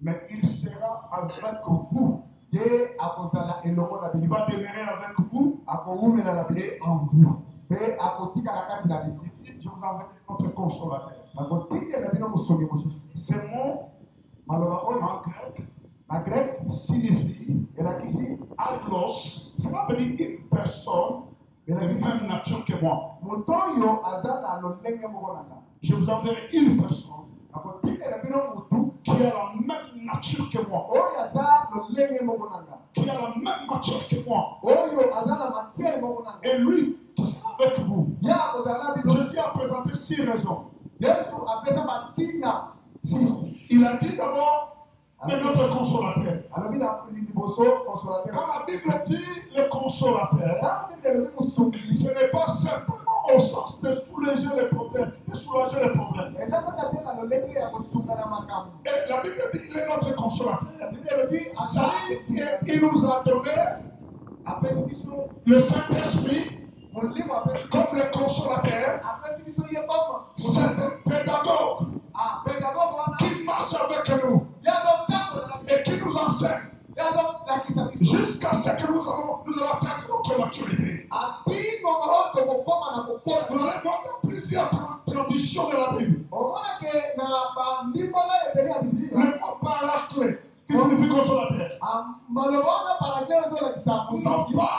Mais il sera avec vous. Il va demeurer avec vous et en vous. Je vous envoie notre consolateur. Ce mot en grec signifie allos. Cela veut dire une personne de la même nature que moi. Je vous enverrai une personne qui a la même nature que moi. Qui a la même nature que moi. Et lui qui sera avec vous. Jésus a présenté 6 raisons. Il a dit d'abord de notre consolateur. Quand la Bible dit le consolateur, ce n'est pas simplement au sens de soulager les problèmes, de soulager les problèmes. Et la Bible dit il est notre consolateur. Ça dit il nous a donné le Saint-Esprit comme le consolateur. C'est un pédagogue qui marche avec nous et qui nous enseigne jusqu'à ce que nous allons atteindre notre maturité. Nous allons voir plusieurs traditions de la Bible. Le mot paraclet, qui signifie consolateur, non pas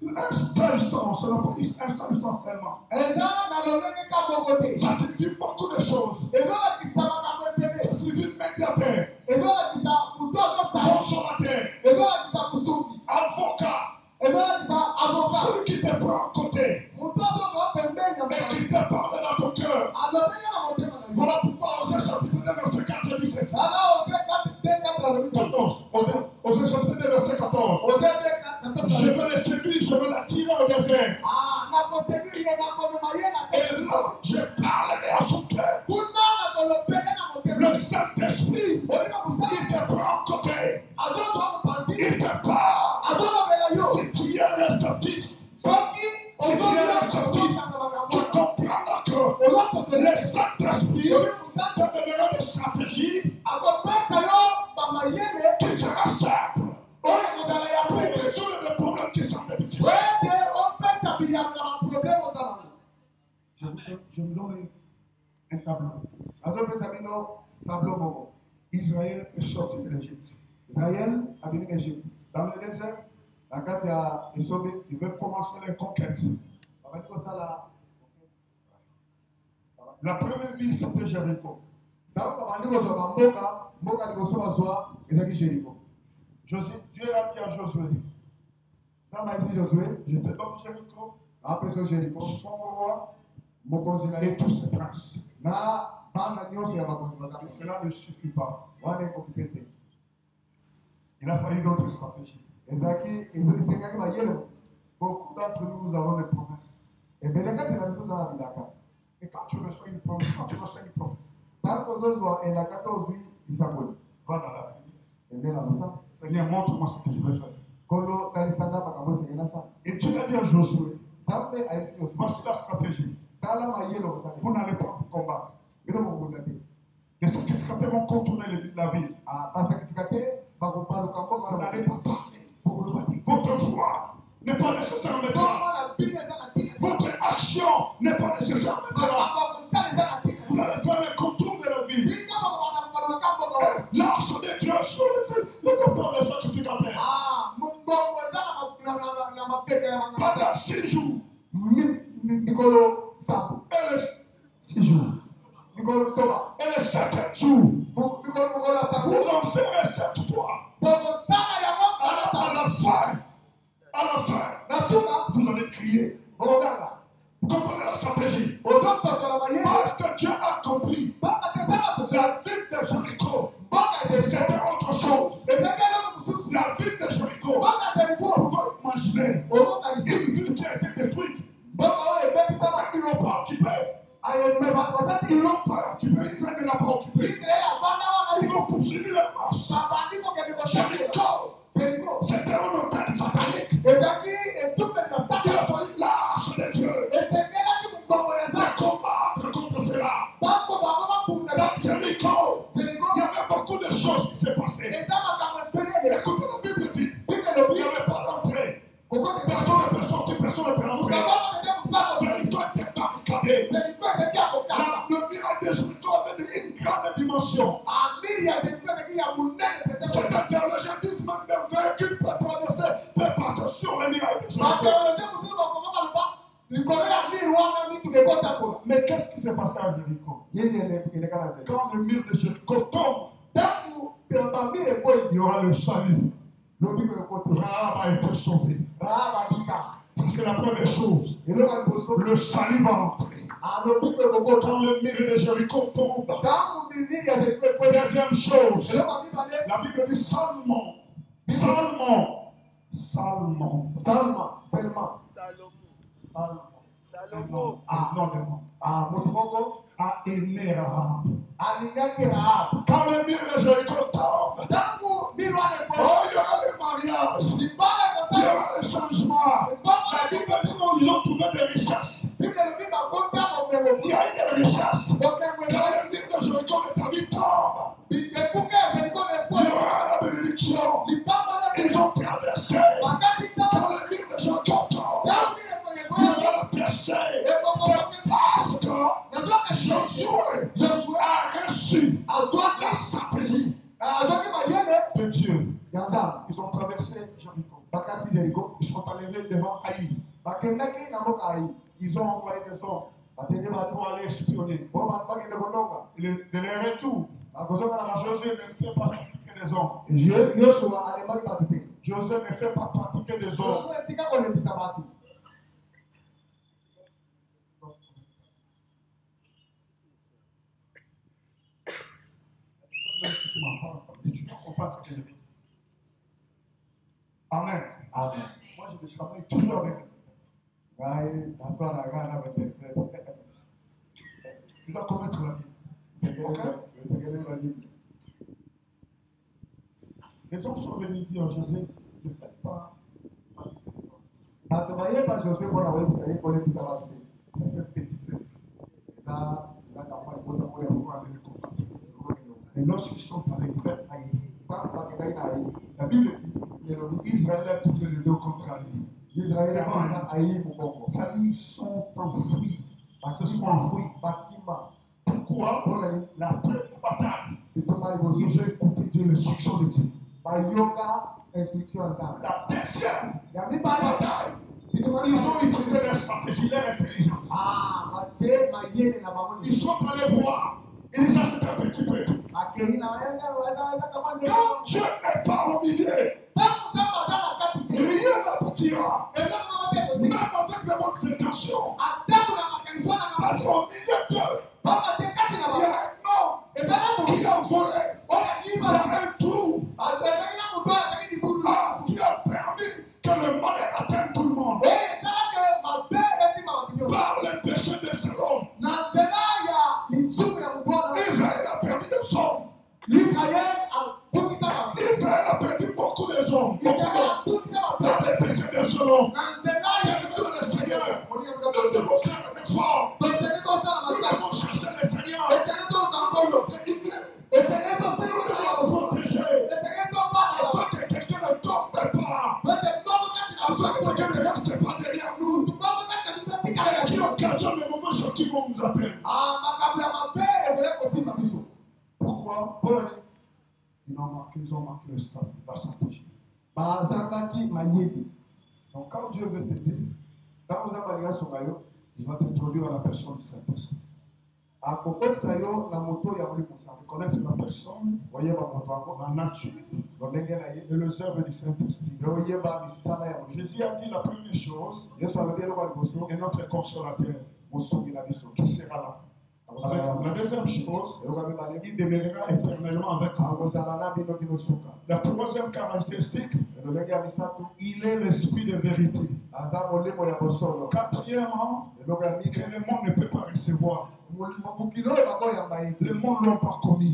une instance, non pas une instance seulement. Ça signifie beaucoup de choses. Ça signifie médiateur, consolateur, avocat, celui qui te prend à côté et qui te parle dans ton cœur. Voilà pourquoi Osée chapitre 2 verset 4 dit ceci. 14. Osée chapitre 2 verset 14. Je veux les séduire, je veux l'attirer au désert. Et là, je parlerai à son cœur. Le Saint-Esprit, il te prend à côté. Il te parle. Si tu es réceptif, tu comprendras que le Saint-Esprit te donnera des stratégies qui sera simple pour résoudre des problèmes qui semblent difficiles. Je vous donne un tableau. Israël est sorti de l'Égypte. Dans le désert, il veut commencer les conquêtes. La première ville, c'était Jéricho. Dieu a dit à Josué, je te donne Jéricho, son roi et tous ses princes. Et cela ne suffit pas. Il a fallu d'autres stratégies. Beaucoup d'entre nous avons des promesses. Et quand tu reçois une promesse, quand tu reçois une prophétie, va dans la Bible. Seigneur, montre-moi ce que je veux faire. Et tu l'as dit à Josué, voici la stratégie. Vous n'allez pas vous combattre. Les sacrificateurs vont contourner la ville. Vous n'allez pas parler. Votre voix n'est pas nécessaire maintenant. Votre action n'est pas nécessaire maintenant. Vous allez faire le contour de la ville. L'arche de Dieu sur les épaules des sacrificateurs. Pendant 6 jours. Et le 7e jour, vous en ferez 7 fois. À la fin, vous allez crier. Vous comprenez la stratégie? Parce que Dieu a compris. La ville de Jéricho, c'était autre chose. La ville de Jéricho, vous pouvez imaginer une ville qui a été détruite. Ils ne l'ont pas occupée. Ils l'ont pas occupé, Israël ne l'a pas occupé. Ils ont poursuivi leur marche. Jéricho, c'était un hôtel satanique. Il a fallu l'arche de Dieu pour combattre contre cela. Dans Jéricho, il y avait beaucoup de choses qui s'est passé. Écoutez, la Bible dit, il n'y avait pas d'entrée. Personne ne peut sortir, personne ne peut entrer. Jéricho était barricadé. Le miracle de Jéricho avait une grande dimension. Certains théologiens disent même qu'un vaincu peut traverser, peut passer sur le miracle de Jéricho. Mais qu'est-ce qui s'est passé à Jéricho? Quand le mur de Jéricho tombe, il y aura le salut. Rahab a été sauvé. C'est la première chose. Le salut va entrer. Quand le mur de Jéricho tombe. Deuxième chose. La Bible dit Salomon. A aimé Rahab. Quand le mur de Jéricho tombe, oh, il y aura les mariages, il y aura les changements. La Bible dit qu'ils ont trouvé des richesses. Il y a une richesse. Quand le mur de Jéricho de ta vie tombe, il y aura la bénédiction. Ils ont traversé. Quand le mur de Jéricho tombe, il y aura la percée. C'est parce que Josué a reçu la stratégie de Dieu. Ils ont traversé Jéricho. Ils sont arrivés devant Haï. Ils ont envoyé des hommes pour aller espionner. De leur retour, Josué ne fait pas pratiquer des hommes. Josué ne fait pas pratiquer des hommes. Tu comprends ce que je dis. Amen. Amen. Moi, je me travaille toujours avec les tu dois connaître la Bible. Okay? Les gens sont venus dire à Josué, ne faites pas. C'est un petit peu. Et lorsqu'ils sont arrivés à Haï, la Bible dit Israël a tourné les deux contre Haï. Ça dit, ils sont enfuis. Pourquoi? La première bataille, ils ont écouté Dieu, l'instruction de Dieu. La deuxième bataille, ils ont utilisé leur stratégie, leur intelligence. Ils sont allés voir. Il dit ça, c'est un petit peu tout. Quand Dieu n'est pas au milieu, rien n'aboutira. Même avec les bonnes intentions. Parce qu'au milieu d'eux, il y a un homme qui a volé. Il y a un trou qui a permis que le malheur atteigne tout le monde. Par le péché de cet homme, Israël a perdu des hommes. Israël a perdu beaucoup des hommes. Par le péché de cet homme. Le Seigneur, nous devons faire un effort. Nous devons chercher le Seigneur. Nous devons prier. Nous devons protéger. Afin que quelqu'un ne tombe pas. Afin que quelqu'un ne reste pas derrière nous. Et qui occasionne les mauvaises choses qui vont nous atteindre. Pourquoi? Ils ont marqué la stratégie. Donc quand Dieu veut t'aider, il va t'introduire à la personne de cette personne. Connaître la personne, la nature et les œuvres du Saint-Esprit. Jésus a dit la première chose est notre consolateur qui sera là. La deuxième chose, il demeurera éternellement avec nous. La troisième caractéristique, il est l'esprit de vérité. Quatrièmement, que le monde ne peut pas recevoir. Le monde ne l'a pas connu.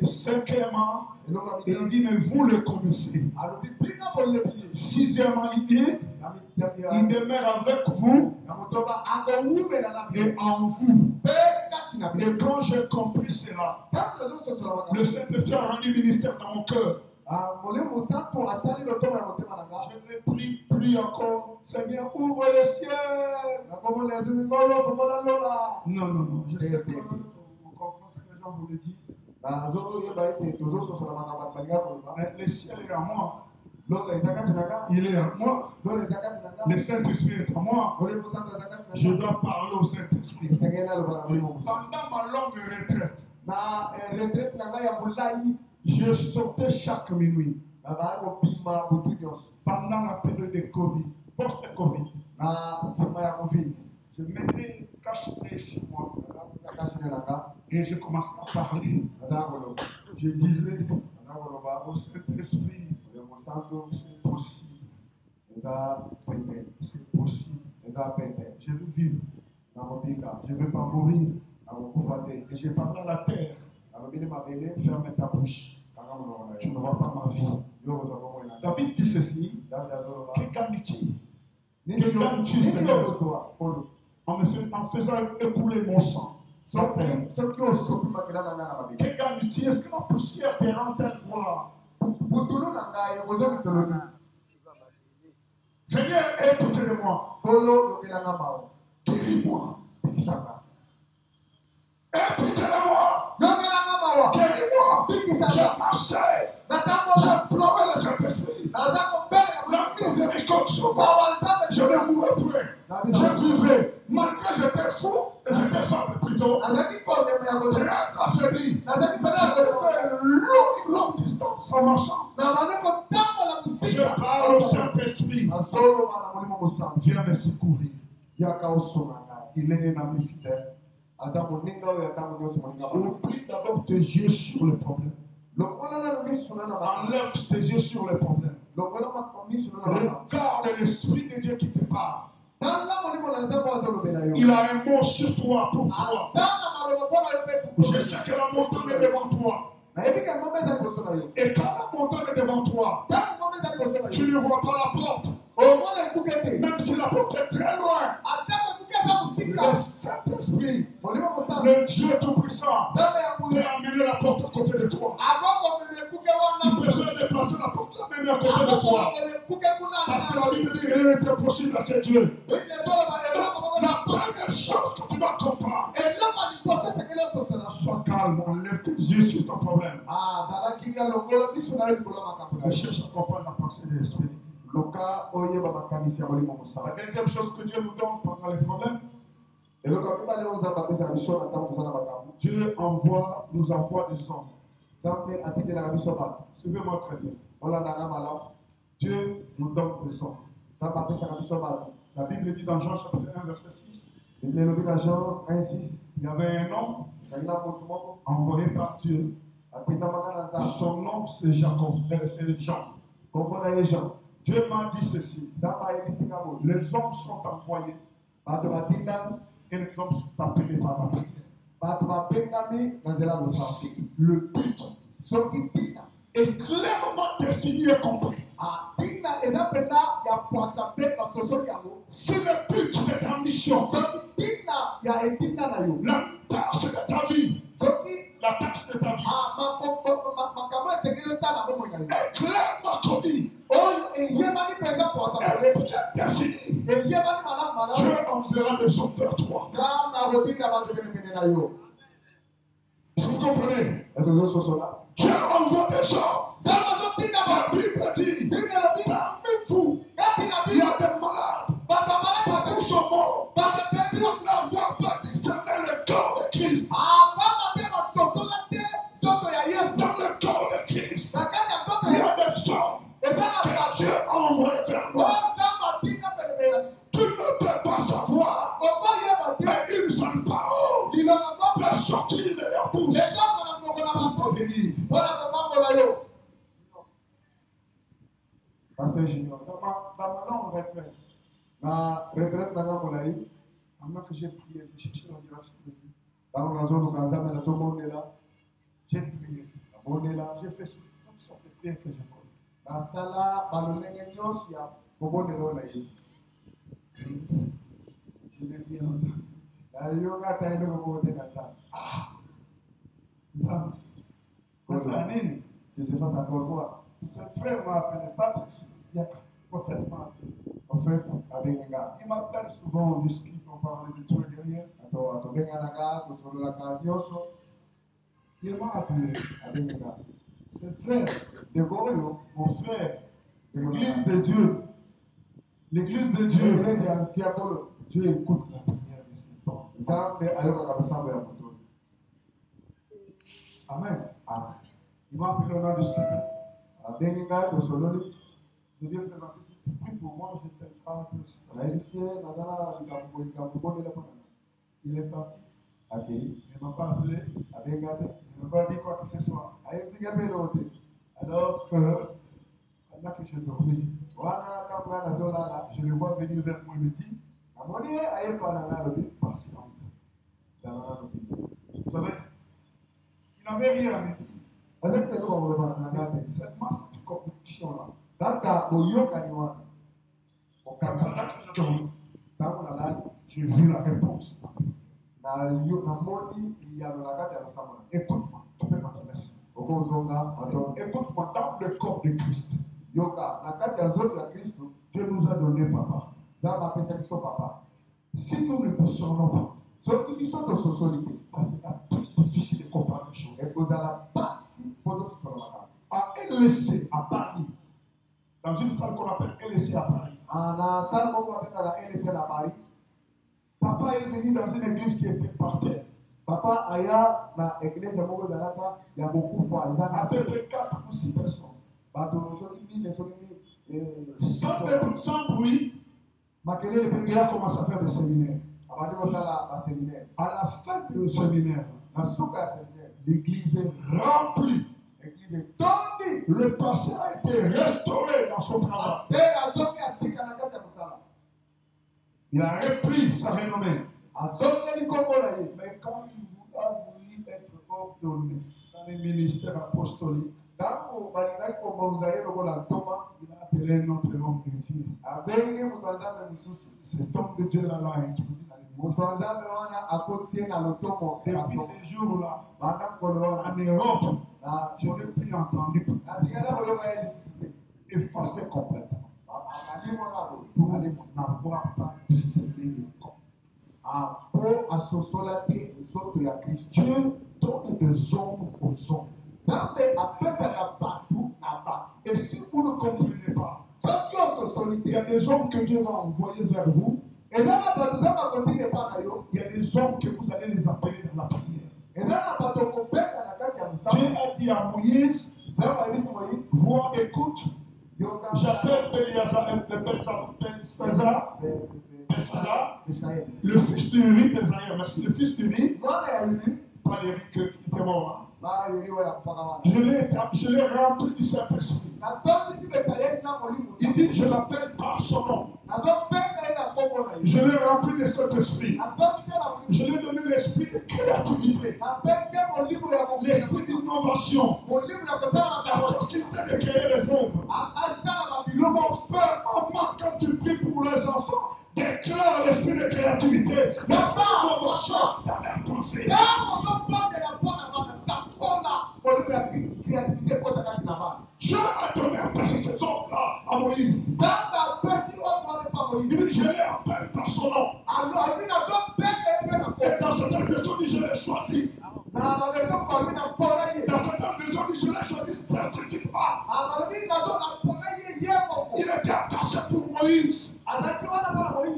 Cinquièmement, il dit, mais vous le connaissez. Sixièmement, il dit, il demeure avec vous et en vous. Et quand j'ai compris cela, le Saint-Esprit a rendu ministère dans mon cœur. Je ne prie encore, Seigneur, ouvre le ciel. Non, je sais que on comprend ce que les gens voulaient dire. Mais le ciel est à moi. Il est à moi. Le Saint-Esprit est à moi. Je dois parler au Saint-Esprit. Pendant ma longue retraite, je sortais chaque minuit. Pendant la période de Covid, post-Covid, je m'étais caché chez moi et je commençais à parler. Je disais au Saint-Esprit, c'est possible. C'est possible. Je veux vivre. Je ne veux pas mourir. Et je parle à la terre. Ferme ta bouche. Tu ne vois pas ma vie. David dit ceci. Que gagnes-tu? Que gagnes-tu, Seigneur? En faisant écouler mon sang. Que gagnes-tu? Est-ce que la poussière te rend-elle gloire? Seigneur, aie pitié de moi. Guéris-moi. Aie pitié de moi. Guéris-moi. Je marchais. Je pleurais le Saint-Esprit. La miséricorde sur moi. Je ne mourrai plus. Je vivrai. Malgré que j'étais fou et j'étais faible plutôt. Très affaibli. Je faisais une longue distance en marchant. Je parle au Saint-Esprit. Viens me secourir. Il est un ami fidèle. Oublie d'abord tes yeux sur le problème. Enlève tes yeux sur le problème. Regarde l'Esprit de Dieu qui te parle. Il a un mot sur toi, pour toi. Je sais que la montagne est devant toi. Et quand la montagne est devant toi, tu ne vois pas la porte. Même si la porte est très loin, le Saint-Esprit, le Dieu Tout-Puissant, peut amener la porte à côté de toi. Il peut te déplacer la porte, l'amener à côté de toi. Parce que la Bible dit que rien n'est impossible à ses dieux. La première chose que tu dois comprendre, sois calme, enlève tes yeux sur ton problème. Et cherche à comprendre la pensée de l'Esprit. La deuxième chose que Dieu nous donne pendant les problèmes, Dieu nous envoie des hommes. Suivez-moi très bien. Dieu nous donne des hommes. La Bible dit dans Jean chapitre 1 verset 6, il y avait un homme envoyé par Dieu. Son nom c'est Jacob, c'est Jean. Dieu m'a dit ceci. Les hommes sont envoyés et les hommes sont appelés par la prière. Si le but est clairement défini et compris, si le but de ta mission, la tâche de ta vie, est clairement connue et bien définie, Dieu enverra des hommes vers toi. Vous comprenez? Dieu envoie des hommes. La Bible dit, parmi vous, il y a des malades. Beaucoup sont morts. Ils n'ont pas discerné le corps de Christ. Dans le corps de Christ, il y a des hommes que Dieu a envoyés vers nous. Tu ne peux pas savoir, mais une seule parole peut sortir de leur bouche pour te bénir. Dans ma longue retraite, avant que j'ai prié, j'ai cherché la direction de Dieu. J'ai prié. J'ai fait toutes sortes de prières que je peux. Je l'ai dit en Si je fasse encore quoi? Ce frère m'a appelé Patrice. Il y a prophète m'a appelé. Prophète, il m'appelle souvent, on discute, on parle de tout et de rien. Il m'a appelé. C'est frère, mon frère, l'église de Dieu. L'église de Dieu. Dieu écoute la prière de ses temps. Amen. Amen. Il m'a appelé, on a discuté. Je lui ai présenté, si tu pries pour moi, je t'aime. Il est parti. Il ne m'a pas appelé. Il ne m'a pas dit quoi que ce soit. Alors que, pendant que je dormais, je le vois venir vers moi et me dit, patiente. Vous savez, il n'avait rien à me dire. Seulement cette compétition-là. Pendant que je dormais, j'ai vu la réponse. Écoute-moi, tu peux m'intéresser. Écoute-moi, dans le corps de Christ, Dieu nous a donné papa. Si nous ne discernons pas, ça sera plus difficile de comprendre les choses. À LC à Paris, dans une salle qu'on appelle LC à Paris. Papa est venu dans une église qui était par terre. Papa aya na église il y a beaucoup de fois. À peu près 4 ou 6 personnes. Sans bruit, il a commencé à faire des séminaires. À la fin du séminaire, l'église est remplie. Le passé a été restauré dans son travail. Il a repris sa renommée. Mais quand il a voulu être ordonné dans les ministères apostoliques, il a appelé un autre homme de Dieu. Cet homme de Dieu l'a introduit dans les ministères. Depuis ces jours-là, en Europe, je n'ai plus entendu effacé complètement. Pour n'avoir pas discerné le corps. Dieu donne des hommes aux hommes. Et si vous ne comprenez pas, il y a des hommes que Dieu va envoyer vers vous. Il y a des hommes que vous allez les appeler dans la prière. Dieu a dit à Moïse, vois, écoute, j'appelle Belshazzar, le fils d'Uri, merci, le fils d'Uri, pas l'Uri qui était mort. Je l'ai rempli du Saint-Esprit. Il dit, je l'appelle par son nom. Je l'ai rempli de Saint-Esprit. Je lui ai donné l'esprit de créativité, l'esprit d'innovation, la capacité de créer des œuvres. Mon frère, maman, quand tu pries pour les enfants, déclare l'esprit de créativité, l'esprit d'innovation dans leurs pensées. Dieu a donné à passer ces hommes-là à Moïse. Il dit, je les appelle par son nom. Et dans cette version, il dit, je les choisis. Dans cette version, il dit, je les choisis spécifiquement. Il était attaché pour Moïse.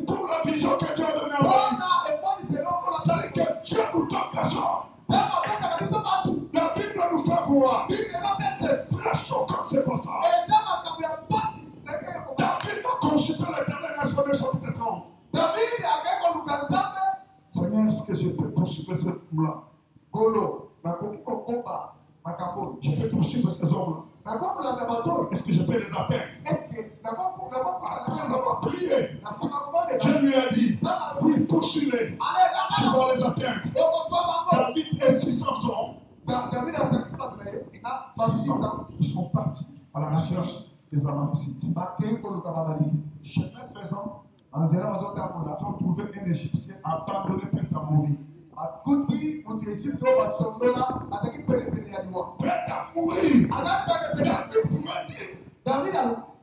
Pour la vision que Dieu a donnée à Moïse. C'est-à-dire que Dieu nous donne des hommes. La Bible nous fait voir. C'est très choquant ce passage. David a consulté l'Éternel dans son chapitre 30. Seigneur, est-ce que je peux poursuivre ces hommes-là? Je peux poursuivre ces hommes-là. Est-ce que je peux les atteindre? Après avoir prié, Dieu lui a dit, oui, poursuivez. Tu vas les atteindre. David et 600 hommes. Ils sont partis à la recherche des Amalecites. Chemin faisant, Ils ont trouvé un Égyptien abandonné prêt à mourir. Prêt à mourir.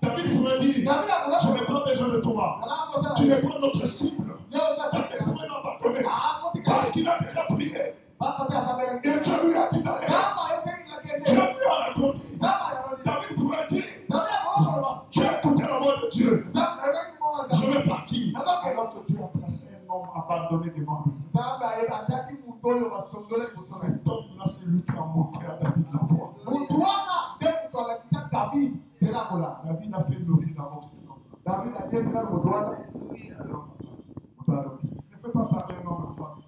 David pourrait dire, je n'ai pas besoin de toi. Tu n'es pas notre cible. David pourrait m'abandonner. Parce qu'il a déjà prié. Et Dieu lui a dit d'aller. Dieu lui a répondu. David pourrait dire, tu as écouté la voix de Dieu. Je vais partir. Alors que Dieu a placé un homme abandonné devant lui. Cet homme-là, c'est lui qui a montré à David la voie. David a fait mourir d'abord cet homme-là. Ne fais pas parler un homme en famille.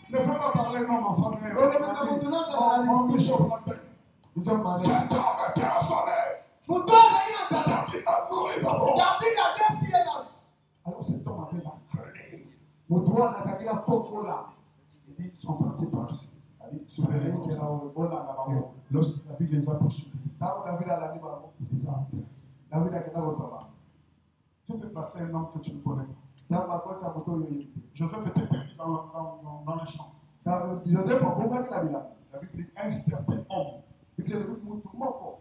Ne fais pas parler un homme en famille. Mon bishop l'a cet homme était affamé. David a nourri d'abord. Alors cet homme avait la clé. Ils sont partis par ici. Lorsque David les a poursuivis, il les a atteints. Tu peux passer un homme que tu ne connais pas. Joseph était perdu dans le champ. David dit un certain homme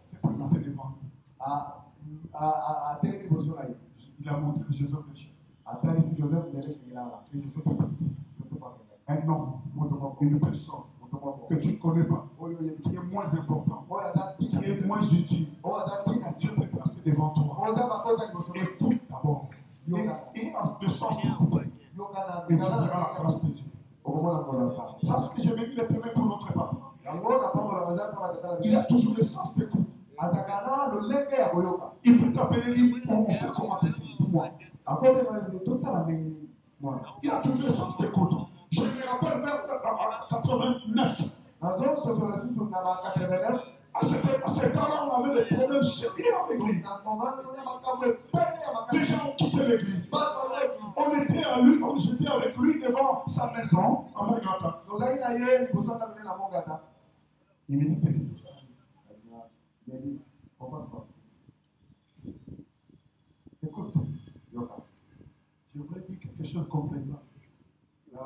s'est présenté devant lui. Il a montré que Joseph le chien. Et Joseph est parti. Un homme, une personne que tu ne connais pas, qui est moins important, qui est moins utile. Dieu peut passer devant toi. Écoute d'abord. Et en le sens d'écouter. Et tu verras la grâce de Dieu. Parce que j'ai béni l'Éternel pour notre papa. Il a toujours le sens d'écoute. Il peut t'appeler, dire, on fait comment petit, dis-moi. Il a toujours le sens d'écoute. Je me rappelle vers 89. À ce temps-là, on avait des problèmes sérieux en l'église. Les gens ont quitté l'église. On était avec lui devant sa maison à Mongata. Il me dit petit tout ça. Écoute, je voulais dire quelque chose de complaisant.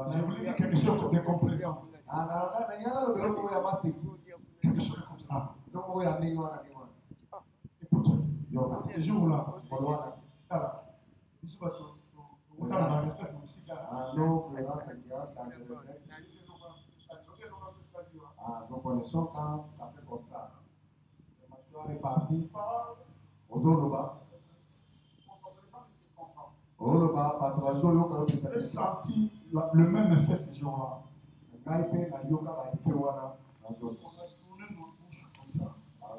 Je voulais dire quelque chose de complaisant. Quelque chose comme ça. Écoute, ce jour-là, donc on est sortant, ça fait comme ça. On est parti aux Oloba. J'ai senti le même effet ce jour-là. On a tourné nos bouches comme ça.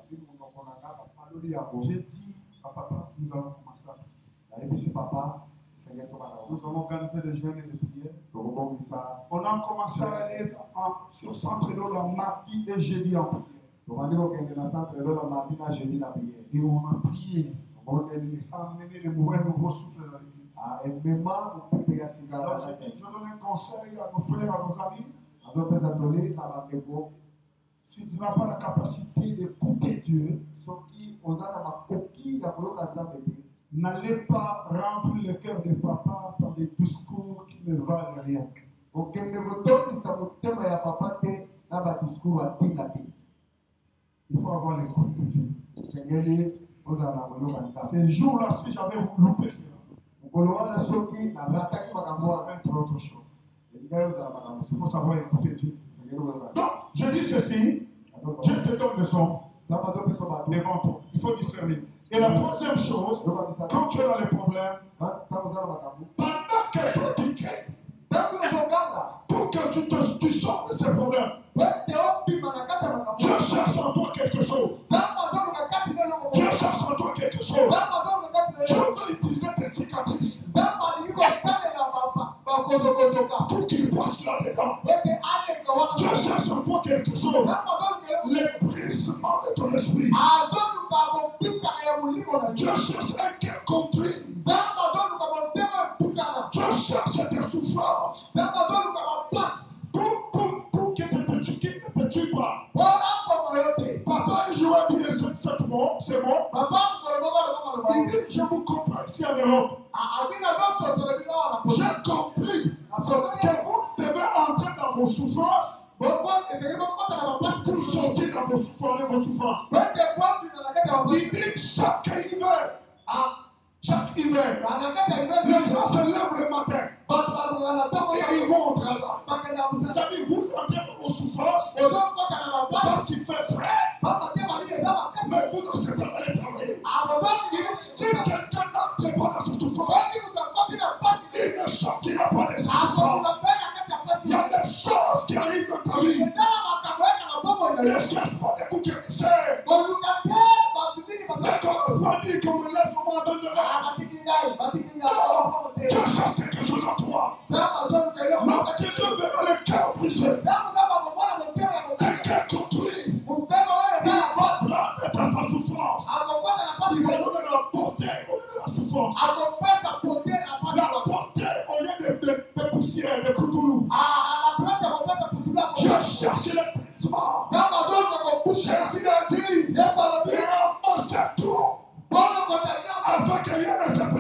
J'ai dit à papa, nous allons commencer à prier. Nous allons organiser des jeûnes et des prières. On a commencé à aller sur centre d'eau le mardi et jeudi en prière. Et on a prié. Ça a amené le nouveau souffle dans l'église. Alors je donne un conseil à nos frères, à nos amis. Si tu n'as pas la capacité d'écouter Dieu, n'allez pas remplir le cœur de papa par des discours qui ne valent rien. Il faut avoir l'écoute de Dieu. Ces jours-là, si j'avais loupé cela, ça va être autre chose. Il faut savoir écouter Dieu. Donc, je dis ceci, Dieu te donne le son devant toi. Il faut discerner. Et la troisième chose, quand tu es dans les problèmes, pendant que toi tu cries, pour que tu sors de ces problèmes, Dieu cherche en toi quelque chose. Dieu cherche en toi quelque chose. Dieu doit utiliser tes cicatrices pour qu'il passe là-dedans. Dieu cherche en toi quelque chose. Le brisement de ton esprit. Dieu cherche un cœur contrit. Dieu cherche tes souffrances. Pour qu'il ne te tue pas. Papa, il jouait bien ce mot. C'est bon. Il dit, je vous comprends ici en Europe. J'ai compris que vous devez entrer dans vos souffrances pour sortir dans vos souffrances. Il dit, chaque hiver, les gens se lèvent le matin et ils vont au travail. Ça dit, vous entrez dans vos souffrances parce qu'il fait frais, mais vous ne savez pas aller travailler. Si quelqu'un n'entre pas dans ses souffrances, il ne sortira pas de ses souffrances. Il y a des choses qui arrivent dans ta vie. Ne cherche pas des boucs émissaires. D'accord, pas dit qu'on me laisse au moment donné. Tu cherches quelque chose en toi. Lorsque Dieu verra le cœur brisé, un cœur construit, il va prendre ta souffrance. Il va donner la portée au lieu de la souffrance. La portée au lieu de poussière, de coutoulou. Tu as cherché le brisement. Jésus a dit, il ramasse tout afin que rien ne se perde.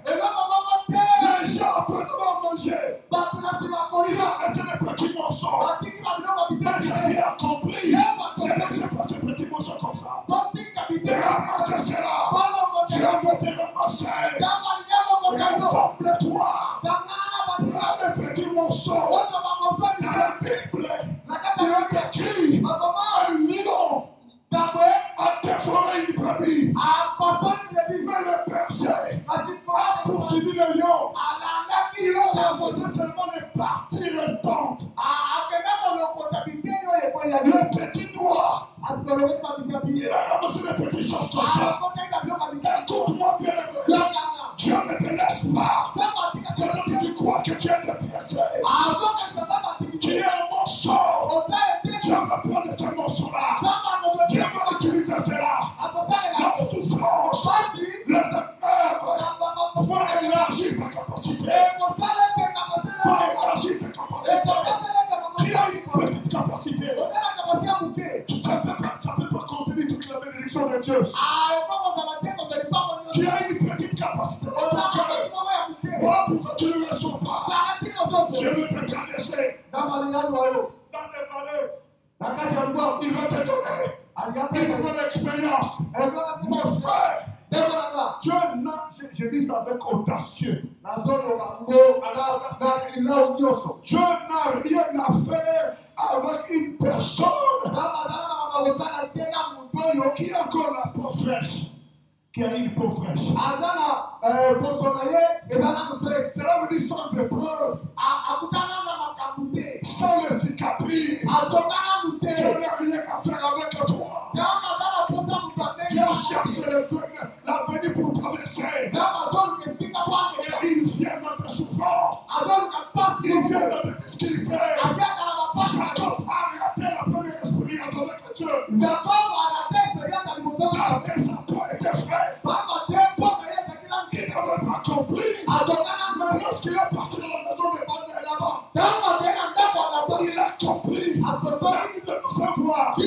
Les gens peuvent manger. Ils ont laissé des petits morceaux. Mais Jésus a compris. Ne laissez pas ces petits morceaux comme ça. Et ramasse cela. Tu as de te ramasser. Rassemble-toi. Prends les petits morceaux. Dans la Bible, il est écrit un lion a dévoré une brebis. Mais le berger a poursuivi le lion. Il a ramassé seulement les parties restantes. Le petit doigt, il a ramassé des petites choses comme ça. Écoute-moi bien aimé. Dieu ne te laisse pas. Quand tu crois que tu es dépiécé, tu es un morceau. Dieu va prendre ce morceau-là. Dieu va utiliser cela. La souffrance, les épreuves vont élargir ta capacité. Vont élargir ta capacité. Tu as une petite capacité. Ça ne peut pas contenir toute la bénédiction de Dieu. Tu as une petite capacité dans ton cœur. Voilà pourquoi tu ne le reçois pas. Dieu veut te caresser dans des vallées. Il va te donner une bonne expérience. Mon frère, Dieu n'a, je dis ça avec audacieux. Dieu n'a rien à faire avec une personne qui a encore la peau fraîche. Qui a une peau fraîche. Cela veut dire sans épreuve, sans les cicatrices. Dieu n'a rien à faire avec toi. Dieu cherche l'avenir pour traverser. Et il vient dans tes souffrances. Il vient dans tes difficultés. Jacob a raté la première expérience avec Dieu. Parce que sa peau était fraîche. Il n'avait pas compris. Mais lorsqu'il est parti dans la maison de Bande là-bas, il a compris. Il de nous faire voir la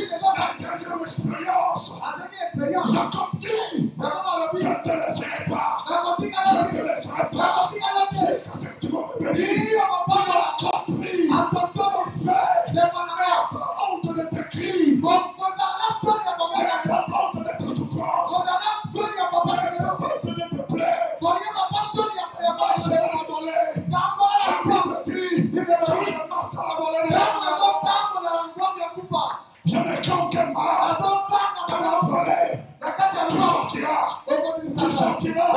deuxième expérience. Jacob dit, je ne te laisserai pas. Je ne te laisserai pas. Jusqu'à ce que tu me bénisses. Il a compris. N'aie pas honte de tes cris. N'aie pas honte de tes souffrances. N'aie pas honte de tes plaies. Marchez à la volée. La Bible dit, tu marches à la volée. Je ne conquête pas dans la volée. Tu sortiras. Tu sortiras.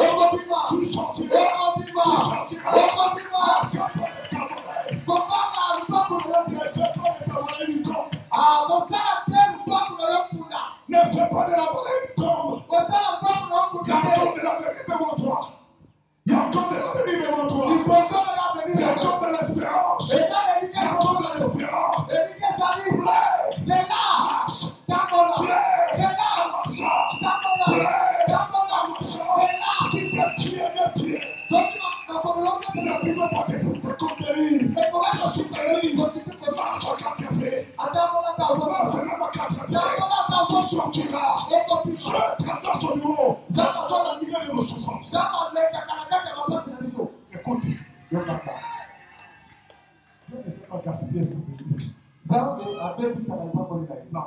Tu sortiras. Tu sortiras. Ne fais pas de la volée une tombe. Il y a encore de l'avenir devant toi. Il y a encore de l'avenir devant toi. Il y a encore de l'espérance. Il y a encore de l'espérance. Plaît. Marche. Plaît. Avance. Si tes pieds ne pouvez pas te conquérir. Te soutenir. Marche à 4 pieds. Marche même à 4 pieds. Tu sortiras. Dieu traverse au niveau. Ça va dans la milieu de nos Non.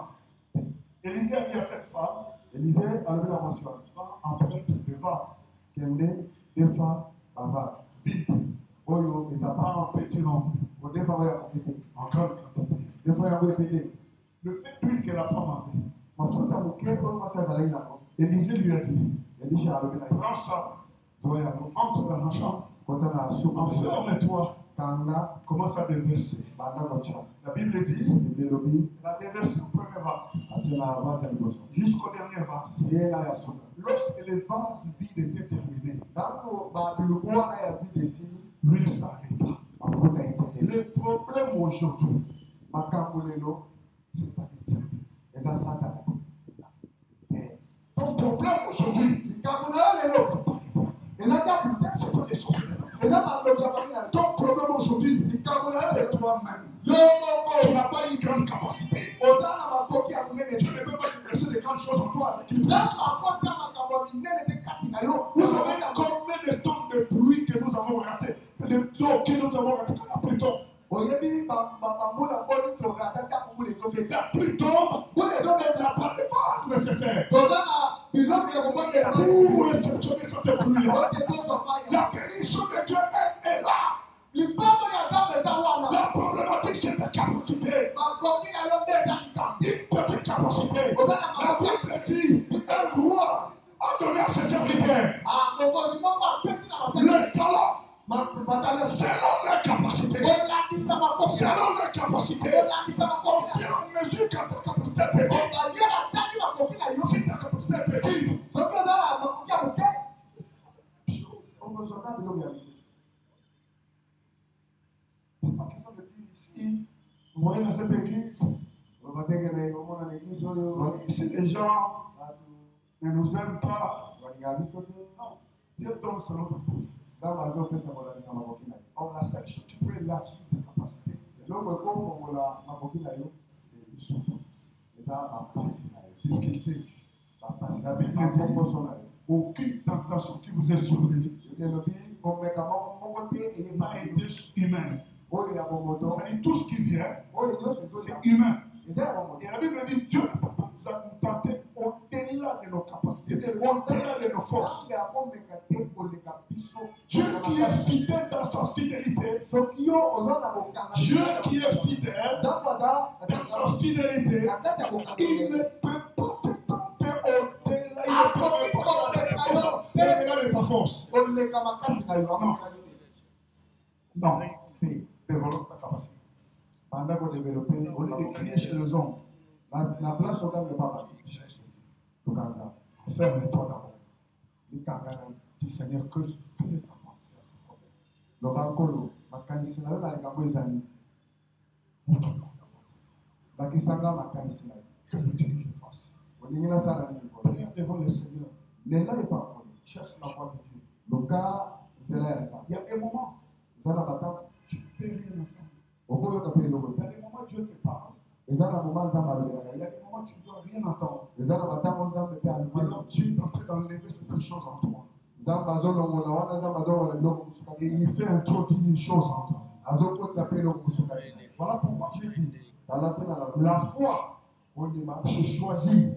Élisée a dit à cette femme, Élisée a levé la mention. va en prêtre de vase. Kende defa bavas. Vide. Oyo eza Pas pas en petit nombre. o defa oyo akokete. En grande quantité. Defa yango ebele. Le peu d'huile que la femme avait. Mafuta moke oyo mwasi azalaki nango. Élisée lui a dit, Elisha alobi na ye. prends ça, Zwa yango. entre dans la chambre, Kota na suka. enferme-toi, Kanga commence à déverser. banda kotia. La Bible dit, Ebi elobi elle a déversé au premier vase atie na vase ya liboso. jusqu'au dernier vase. Ye na ya suka. Lorsque les vases vides étaient terminés, Tango babiloko wana ya vide esili l'huile s'arrêta. mafuta eteleli. Le problème aujourd'hui, Makambo lelo c'est pas des diables. eza satana. Ton problème aujourd'hui, Likambo na yo lelo c'est pas des diables. eza diable te. C'est pas des sorciers. Eza bandeko ya famille na yo. Ton problème aujourd'hui, Likambo na yo c'est lelo toi-même. yo Tu moko n'as pas une grande capacité. oza na makoki ya monene Tu te. ne peux pas déverser de grandes choses en toi avec une Nzambe foi. afotia makambo ya minene te kati na yo. Vous savez combien de temps de pluie que nous avons raté, de l'eau que nous avons raté quand la pluie tombe. oyebi bambula boni tokata ntango mbula ezobeta. La pluie tombe, Mbula il ezobeta n'y a pas de base nécessaire toza na biloko ya kobondela pour réceptionner cette pluie-là. ote tozwa mai. La bénédiction de Dieu est là. Limbongo ya Nzambe eza wana. La problématique, c'est ta capacité. Makoki na yo nde eza likambo. Une petite capacité. Oza na La makoki. Bible dit, un roi a donné à ses serviteurs Mokonzi moko apesi na basali. le talent Matala selon leur capacité. olandisa makoki. Selon leur capacité. Olandisa Au makoki. fur et à mesure que ta capacité est petite, Obaye batali makoki na yo. si ta capacité est petite, Soki oza na makoki ya moke. c'est la même chose. Okozwa na biloko ya moke. C'est pas question de dire ici, vous voyez dans cette église, Obatekele omona na église vous oyo. voyez ici les gens Bato ne nous aiment pas. balinga biso te. Non, Dieu donne selon ta capacité. Nzambe azopesa kolandisa makoki na yo. Or, la seule chose qui peut élargir ta capacité, Eloko ekofongola makoki na yo c'est une souffrance, eza bapasi na yo. difficulté. Bapasi La na Bible yo. dit, Bakokoso na yo. aucune tentation qui vous est survenue elobi komeka moko te eyeba n'a été humaine. oyo ya bomoto C'est-à-dire tout ce qui vient, oyo nyonso c'est ezoya humain. eza ya bomoto. Et la Bible dit, Dieu ne peut pas nous tenter au-delà de nos capacités, au-delà de nos forces. Nzambe akomeka te koleka biso. Dieu qui est fidèle dans sa fidélité, soki yo oza na bokanga Dieu qui est fidèle nzambe aza dans sa fidélité, na kati ya bokanga il ne peut pas te tenter au-delà, il ne peut même pas au-delà de ta force. koleka makasi na yo akomeka yo te. Non, Te développe ta capacité. banda kodevelope Au lieu de crier chez les hommes, na place okanga epa bato cherche. tokanza Ferme-toi d'abord. likanga na yo. Dis Seigneur, quelle est ta pensée à ce problème? loba nkolo makanisi na yo na likambo ezali Montre-moi ta pensée. lakisanga makanisi na yo. Que veux-tu que je fasse? olingi nasala nini koyo Prie devant le Seigneur. lela epa nkolo Cherche la voix de Dieu. luka nzela ya nzambe Il y a des moments, eza na batango tu peux rien entendre. okoyoka mpe eloko Il y te a des moments, Dieu te parle. eza na moma nzambe alobelaka Il y ye a des moments, tu ne dois rien entendre. eza na batango nzambe mpe alobeli Alors Dieu est en train d'enlever certaines choses en toi. nzambe azolongola wana nzambe azolongola biloko mosuka Et te il fait introduire une chose en toi. azokotisa mpe eloko mosuka te. Voilà pourquoi je dis, tala te na la foi, kondima c'est choisir.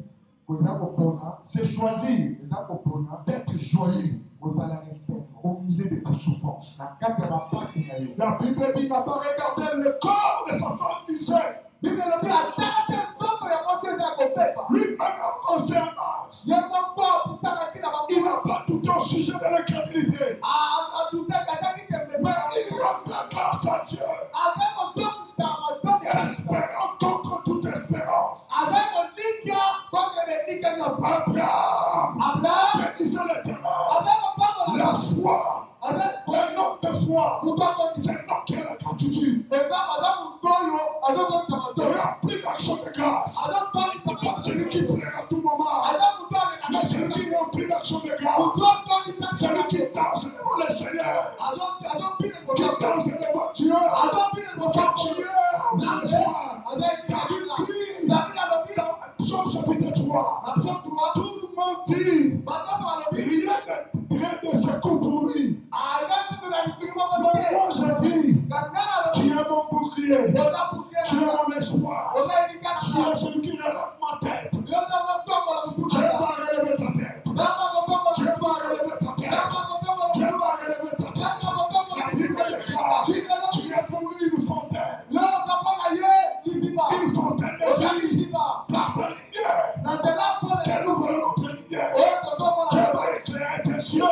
eza kopona C'est choisir eza kopona d'être joyeux kozala na esengo au milieu de tes souffrances. na kati ya bapasi na yo. La Bible dit, n'a pas regardé le corps de sa femme usée. bible elobi ataka te nzambo ya mwasi eza ya kobeba Lui-même a concernance. ye moko apusanaki na Il bango n'a pas tout au sujet de l'incrédulité. adutaki ataki tembe Mais il rend grâce à Dieu. aza kozongisa matoni ya Espérant contre toute espérance. aza kolikya contre belika nyonso. Abraham Abraham bénissait l'Éternel. aza kopangola La foi, aza un homme de foi, moto akondisa c'est non quelle gratitude. ezamba aza moto oyo azozongisa matoni Rempli d'action de grâce. azotondisa Pas celui qui pleure à tout moment, aza moto mais celui aleka qui est rempli d'action de grâce. moto otondisa Celui qui danse devant le Seigneur. azopine Qui moto danse devant Dieu. azopine moto Fatigué, l'espoir. aza David dit David alobi dans Psaume chapitre 3, na psaume 3 tout le monde dit, batoso balobi rien de secours pour lui. aza sisi na misiki moko Mais te moi je dis, kangana tu alobi es mon bouclier, oza bouclier tu es mon espoir, oza elika na tu es Je suis qui relève ma tête. Dieu va relever ta tête. Dieu va relever ta tête. Dieu va relever ta tête. La Bible déclare, tu es pour lui une fontaine. Une fontaine de vie. Par ta lignée. Que nous voyons notre lignée. Dieu va éclairer tes yeux.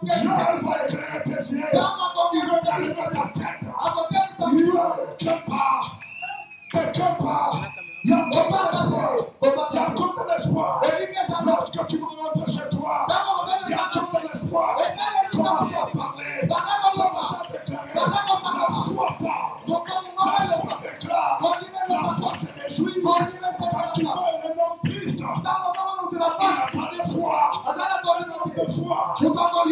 Dieu va éclairer tes yeux. Il va relever ta tête. Ne crains pas. Ne crains pas. Il y a encore de l'espoir. Il y a encore de l'espoir. Lorsque tu vas rentrer chez toi, il y a encore de l'espoir. Commence à parler. Commence à déclarer. La foi parle. La foi déclare. La foi se réjouit. Quand tu vois un homme triste, il n'a pas de foi. Un homme de foi. Il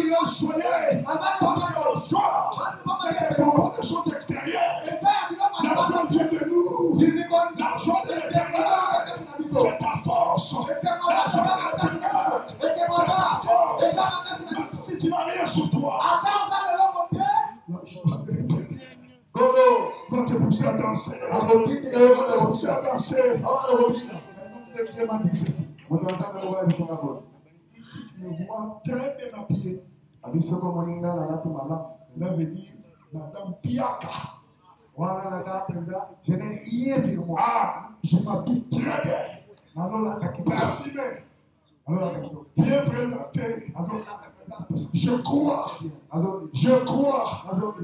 est soigné. Parce que le soir ne dépend pas des choses extérieures. La joie vient de nous. La joie de l'intérieur. C'est ta force. La joie de l'intérieur. C'est ta force. Même si tu n'as rien sur toi. La joie de l'intérieur va te pousser à danser. Va te pousser à danser. Dieu m'a dit ceci. Ici, tu me vois très bien habillé. Cela veut dire Nazam Piaka. Je n'ai rien sur moi. Ah, je m'habille très bien. Parfumé. Bien présenté. Je crois.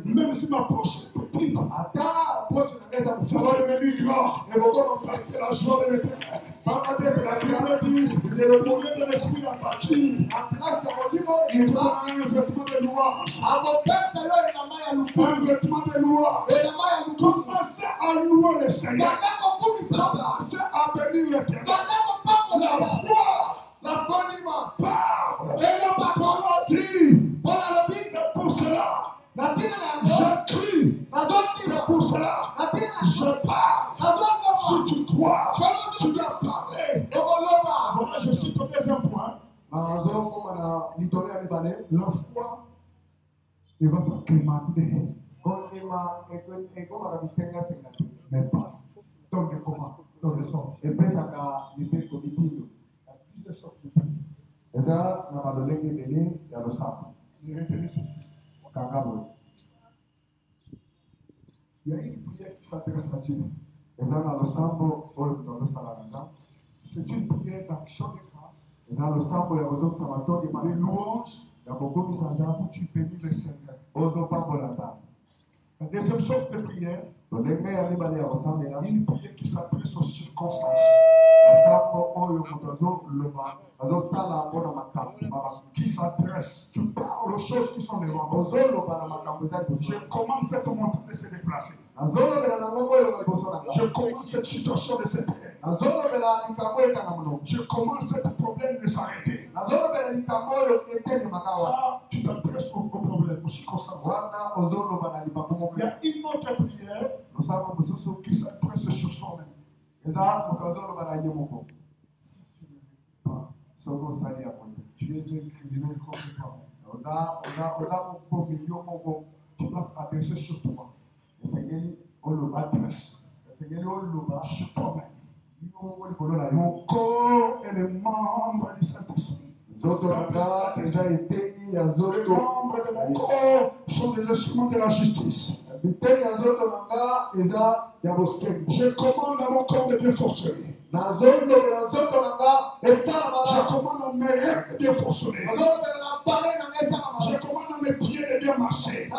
Même si ma poche est petite, ça va devenir grand. Parce que la joie de l'éternel. La Bible dit, le bonheur de l'esprit abattu, il doit donner un vêtement de louange. Un vêtement de louange. Commencez à louer le Seigneur. Commencez à bénir l'éternel. La foi parle. Paul a dit, c'est pour cela. Je crie. C'est pour cela. Je parle. Si tu crois, tu dois parler. Voilà, je suis au deuxième point. La foi ne va pas commander. Mais pas dans les commandes, dans les ordres. Il y a plusieurs sortes de prières. Retenez ceci. Il y a une prière qui s'adresse à Dieu. C'est une prière d'action de grâce. De louange où tu bénis le Seigneur. La deuxième sorte de prière, une prière qui s'adresse aux circonstances. Qui s'adresse, tu parles aux choses qui sont devant toi. Je commence cette montagne de se déplacer. Je commence cette situation de se taire. Je commence cette problème de s'arrêter. Ça, tu t'adresses au problème, aux circonstances. Il y a une autre prière qui s'adresse sur soi-même. Tu es un criminel contre toi-même. Tu dois adresser sur toi. Adresse sur toi-même. Mon corps et les membres du Saint-Esprit. Les membres de mon corps sont des instruments de la justice. Je commande à mon corps de bien fonctionner. Je commande à mes reins de bien fonctionner. Je commande à mes pieds de bien marcher. Je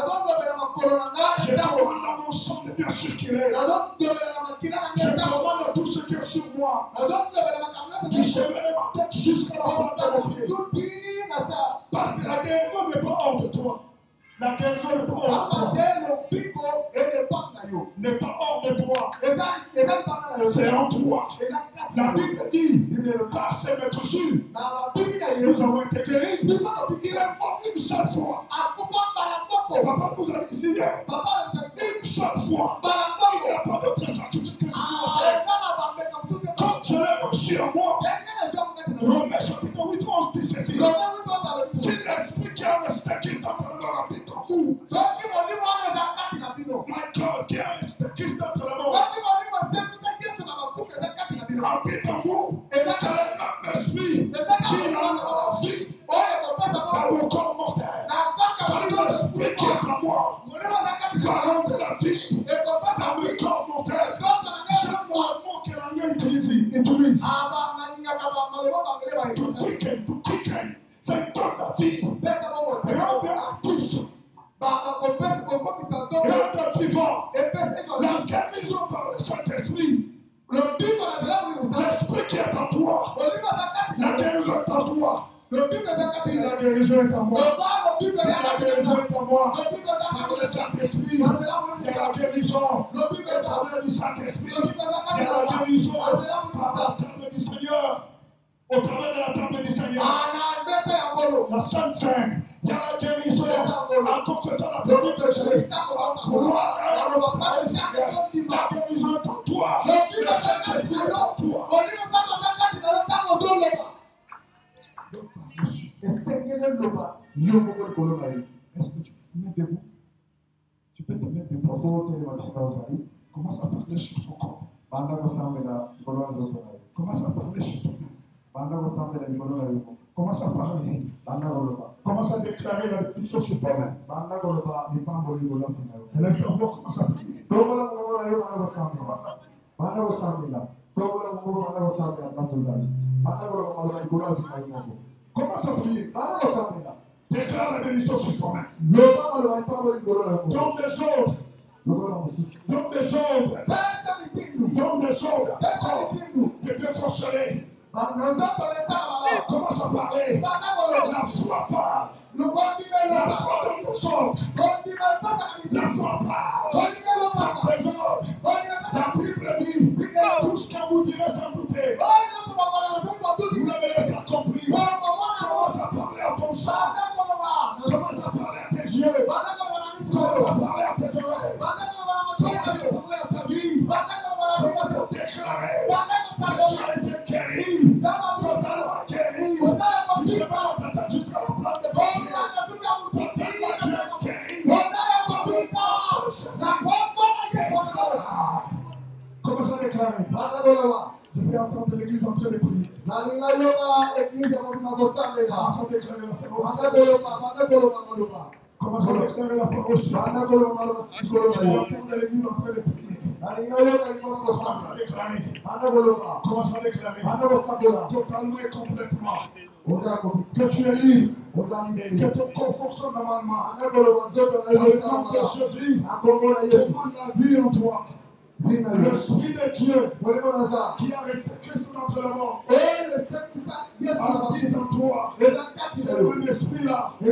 commande à mon sang de bien circuler. Je commande à tout ce qui est sur moi. Du chemin de ma tête jusqu'à la pointe de mon pied. Parce que la guérison n'est pas hors de toi. La guérison n'est pas hors de toi. N'est pas hors de toi. C'est en toi. La Bible dit, par ses meurtrissures, nous avons été guéris. Il est mort une seule fois. Papa nous a dit hier, une seule fois. Il n'y a pas d'autre sacrifice que celui-là. Comme je l'ai reçu en moi, Romains chapitre 8, 11 dit ceci. Si l'esprit qui a resté qui est dans la vie en vous, my God, qui a resté qui est dans la mort, habite en vous. C'est le même esprit qui a la vie dans mon corps mortel. C'est l'esprit qui est en moi. Garant de la vie dans mon corps mortel. C'est moi le mot que la main utilise. To quicken. C'est dans la vie. Rendre actif. Rendre vivant. La guérison par le Saint-Esprit. L'esprit qui est en toi. La guérison est en toi. La guérison est en moi. La guérison est en moi. Par le Saint-Esprit. Il y a la guérison. Au travers du Saint-Esprit. Il y a la guérison par la table du Seigneur. Au travers de la table du Seigneur. La Sainte Seine. Il y a la guérison en confessant la parole de Dieu. En croire à la parole du Seigneur. La guérison est en toi. Le Saint-Esprit est en toi. Est-ce que tu peux te mettre debout? Tu peux te mettre debout. Commence à parler sur ton corps. Commence à parler sur ton âme. Commence à parler. Commence à déclarer la bénédiction sur toi-même. Élève ta voix, commence à prier. Commence à prier. Déclare la bénédiction sur toi-même. Donne des ordres. Donne des ordres. Donne des ordres. De te consoler. Commence à parler. La foi parle. La foi donne des ordres. La foi parle. Par des ordres. La Bible dit tout ce que vous direz sans douter. Vous l'avez accompli. Commence à parler à ton sang. Commence à parler à tes yeux. Commence à parler à tes oreilles. Commence à parler à ta vie. Commence à déclarer que tu as été guéri. Totalement guéri. Tu sais pas dans ta tête jusqu'à la plate de pied. Totalement tu es guéri. Commence à déclarer. Je vais entendre l'église en train de prier. Commence à déclarer la parole. Commence à déclarer la parole sur toi. Je vais entendre l'église en train de prier. Commence à déclarer. Commence à déclarer. Totalement et complètement. Que tu es libre. Que ton corps fonctionne normalement. Dans le nom de Jésus. Demande la vie en toi. L'Esprit de Dieu qui a resté Christ entre les morts habite en toi. C'est le même esprit-là qui t'a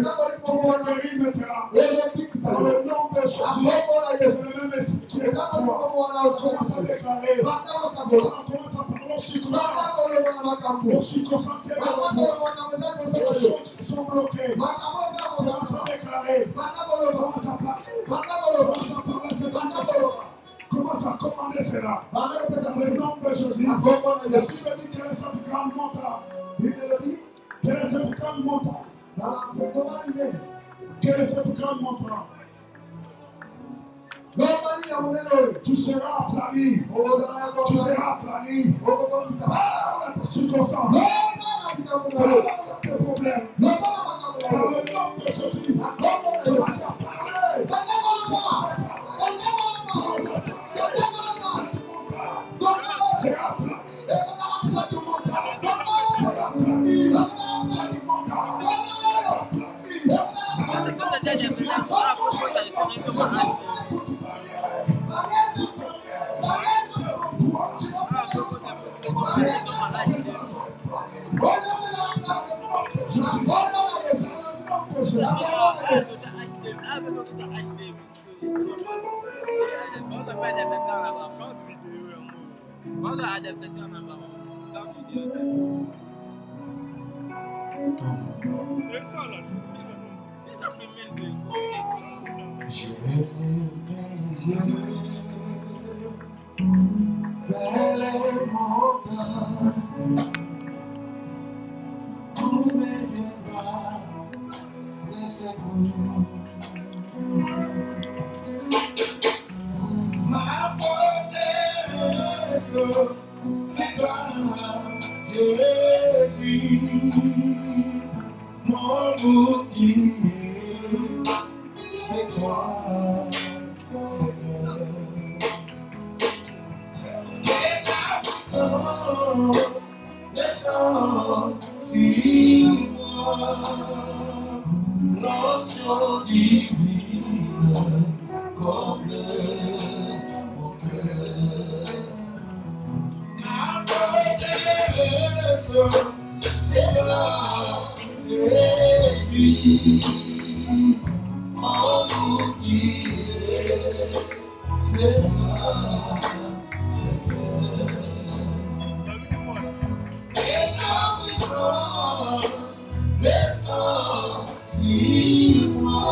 guéri maintenant. Dans le nom de Jésus, c'est le même esprit qui est en toi. Commence à déclarer. Commence à parler aux circonstances qui sont devant toi. Les choses qui sont bloquées. Commence à déclarer. Commence à parler. Commence à parler de toutes ces choses. Commence à commander cela. Dans le nom de Jésus. La Bible dit quelle est cette grande montagne. Quelle est cette grande montagne. Quelle est cette grande montagne. Tu seras aplani. Tu seras aplani. Par les circonstances. Par tes problèmes. Dans le nom de Jésus. Commence à parler. Commence à parler. C'est aplani. C'est tout mon temps. C'est aplani. C'est tout mon temps. J'ai mes yeux vers les montagnes, où me viendra le secours. Ma forteresse, c'est toi Jésus, mon bouclier, c'est toi, Seigneur. Et ta puissance descend sur moi, l'onction divine comble mon cœur. C'est toi, Jésus, mon bouclier, c'est toi, Seigneur. Et ta puissance descend sur moi,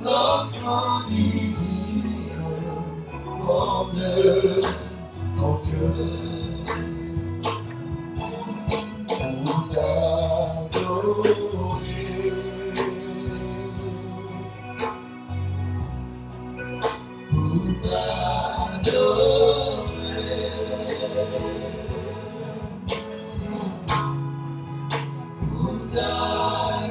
l'onction divine comble mon cœur. Pour t'adorer, pour t'adorer, pour t'adorer,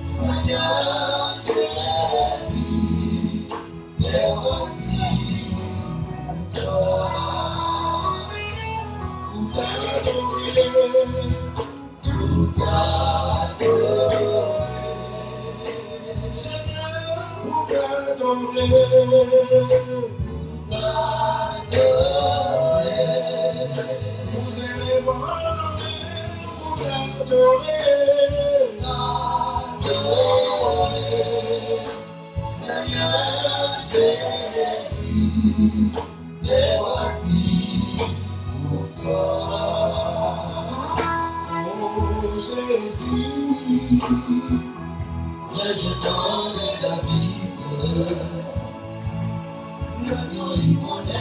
Seigneur Jésus, mais aussi toi. Tout t'adorer, Seigneur, pour t'adorer, nous élevons nos mains pour t'adorer, Seigneur Jésus, et voici pour toi. Jésus, très je donne la vie, l'agneau immonde,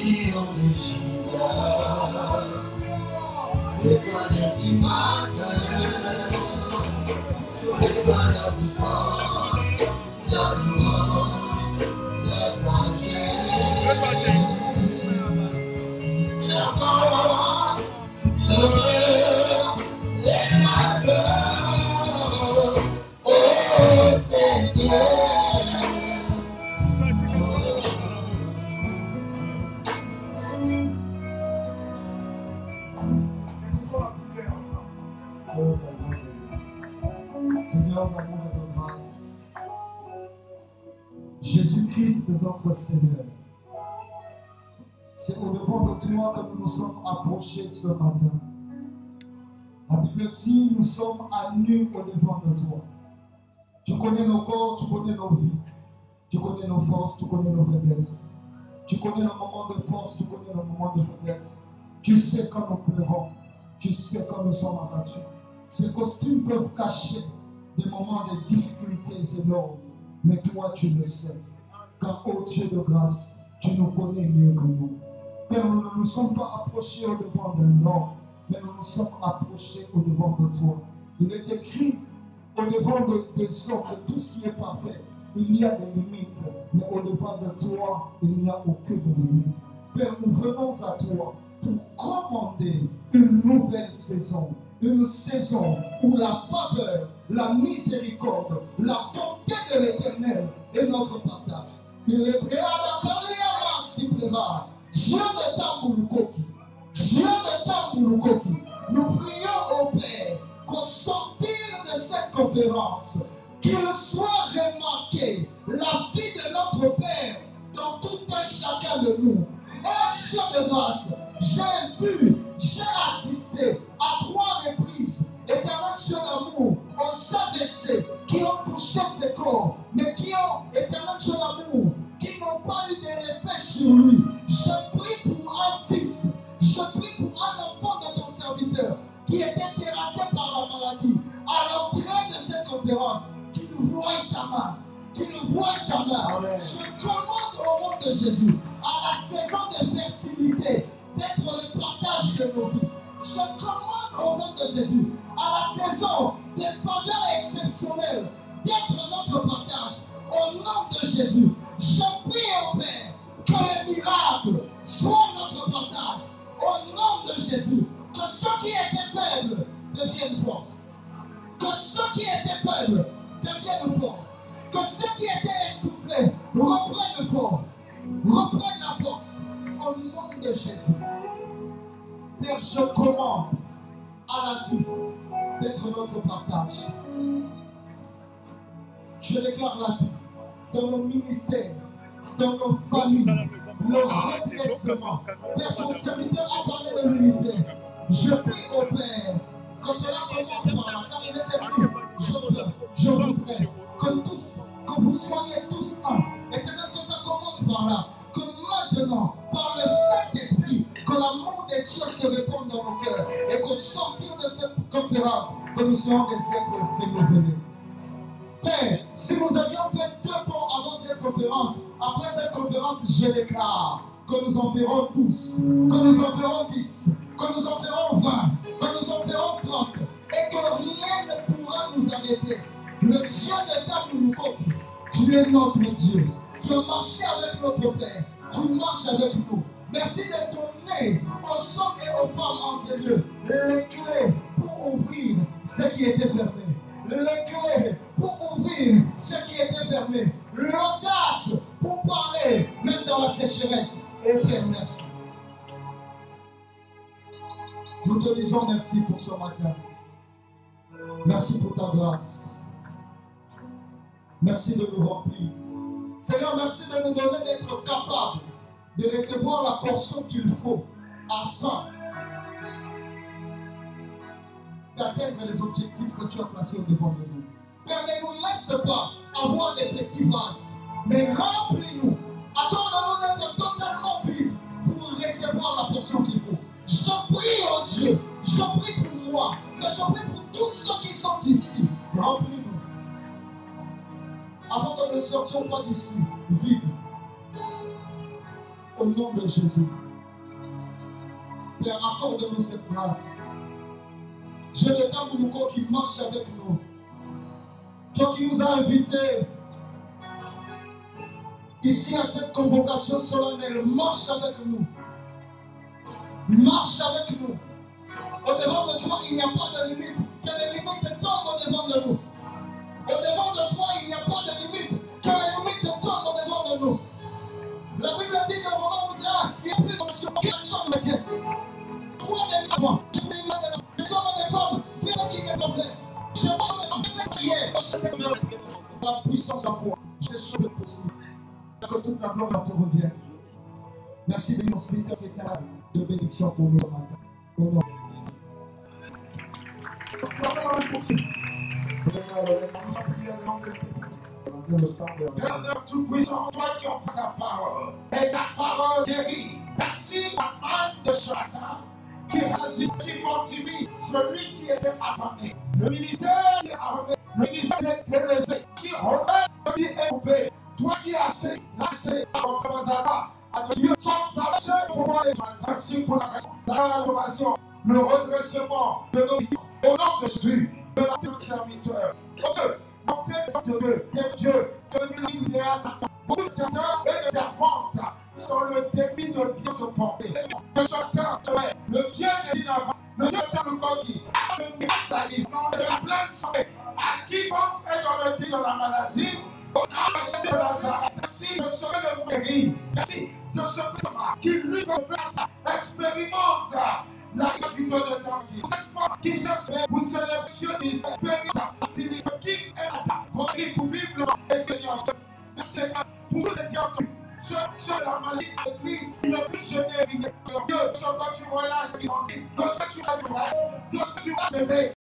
lion de Juda, l'étoile du matin, reçois la puissance, la louange, la sagesse, la force, l'honneur, les labeurs, oh Seigneur. Seigneur d'amour et de grâce, Jésus-Christ notre Seigneur, c'est au-devant de toi que nous nous sommes approchés ce matin. La Bible dit, nous sommes à nu au-devant de toi. Tu connais nos corps, tu connais nos vies. Tu connais nos forces, tu connais nos faiblesses. Tu connais nos moments de force, tu connais nos moments de faiblesse. Tu sais quand nous pleurons. Tu sais quand nous sommes abattus. Ces costumes peuvent cacher des moments de difficultés énormes. Mais toi, tu le sais. Car, ô Dieu de grâce, tu nous connais mieux que nous. Père, nous ne nous sommes pas approchés au-devant d'un homme, mais nous nous sommes approchés au-devant de toi. Il est écrit au-devant des hommes, de tout ce qui est parfait, il y a des limites, mais au-devant de toi, il n'y a aucune limite. Père, nous venons à toi pour commander une nouvelle saison. Une saison où la faveur, la miséricorde, la bonté de l'Éternel est notre partage. Il est prêt à la carrière, s'il plaira. Dieu de Tamboulukoki, Dieu de Tamboulukoki, nous prions au Père qu'au sortir de cette conférence, qu'il soit remarqué la vie de notre Père dans tout un chacun de nous. Et Dieu de grâce, j'ai vu, j'ai assisté à 3 reprises, éternel Dieu d'amour, aux AVC qui ont touché ses corps, mais qui ont, éternel Dieu d'amour, qui n'ont pas eu d'effet sur lui. Je prie pour un fils, je prie pour un enfant de ton serviteur qui était terrassé par la maladie. À l'entrée de cette conférence, qu'il voie ta main, qu'il voie ta main. Amen. Je commande au nom de Jésus, à la saison de fertilité, d'être le partage de nos vies. Je commande au nom de Jésus, à la saison de faveurs exceptionnelles, d'être notre partage. Au nom de Jésus, je commande à la vie d'être notre partage. Je déclare la vie dans nos ministères, dans nos familles, le redressement. Père, ton serviteur a parlé de l'unité. Je prie au Père que cela commence par là, car il était écrit, je voudrais que tous, que vous soyez tous un. Éternel, que ça commence par là. Que maintenant, par le Saint-Esprit, que l'amour de Dieu se répande dans nos cœurs et qu'au sortir de cette conférence, que nous soyons des êtres rénovés. Père, si nous avions fait 2 pas avant cette conférence, après cette conférence, je déclare que nous en ferons 12, que nous en ferons 10, que nous en ferons 20, que nous en ferons 30, et que rien ne pourra nous arrêter. Le Dieu de Père nous compte. Tu es notre Dieu. Tu as marché avec notre Père. Tu marches avec nous. Merci de donner aux hommes et aux femmes en ce lieu les clés pour ouvrir ce qui était fermé. Les clés pour ouvrir ce qui était fermé. L'audace pour parler même dans la sécheresse. Et Père, merci. Nous te disons merci pour ce matin. Merci pour ta grâce. Merci de nous remplir. Seigneur, merci de nous donner d'être capables de recevoir la portion qu'il faut afin d'atteindre les objectifs que tu as placés au devant de nous. Père, ne nous laisse pas avoir des petits vases, mais remplis-nous. Attends-nous d'être totalement vides pour recevoir la portion qu'il faut. Je prie, oh Dieu, je prie pour moi, mais je prie pour tous ceux qui sont ici. Remplis-nous. Avant que nous ne sortions pas d'ici, vides. Au nom de Jésus. Père, accorde-nous cette grâce. Je te demande nous qui marche avec nous. Toi qui nous as invités ici à cette convocation solennelle, marche avec nous. Marche avec nous. Au devant de toi, il n'y a pas de limite. Que les limites tombent au devant de nous. Au devant de toi, il n'y a pas de limite. Que les limites tombent au devant de nous. La Bible dit dans Romains 1, il y a plus d'options que sont les tiens. Trois des femmes, je vous dis maintenant, les hommes et les femmes, fais ce qu'il n'est pas fait. Je vois mes femmes, c'est prière. La puissance de la foi, c'est chose possible. Que toute la gloire te revienne. Merci de mon serviteur qui était là, de bénédiction pour nous ce matin. Au nom. Père tout-puissant, toi qui offres ta parole, et ta parole guérit. Merci la main de ce matin qui rassit, qui fortifie celui qui était affamé. Le ministère qui est affamé, le ministère qui est délaissé, qui remet, qui est coupé. Toi qui as assez, lassé, à Dieu, sans savoir comment les matins. Merci pour la rénovation, le redressement de nos vies. Au nom de Jésus, de la vie de serviteur. Mon Père de Dieu, que nous la lumière pour le Seigneur et le serpent sur le défi de bien se porter. Que chacun, le Dieu des innovants, le Dieu de Lukoki, le métalise, de pleine santé, à quiconque est dans le défi de la maladie, au nom de Jésus de Nazareth. Merci de sauver le mérite. Merci de sauver qui lui confesse, expérimente la vie de temps qui cette fois qui cherche vous célébrer Dieu l'expérience qui est là pour vivre et Seigneur pour les Seigneur sur la maladie à l'église il ne peut gêner Dieu ce que tu voyages que tu vas tu vas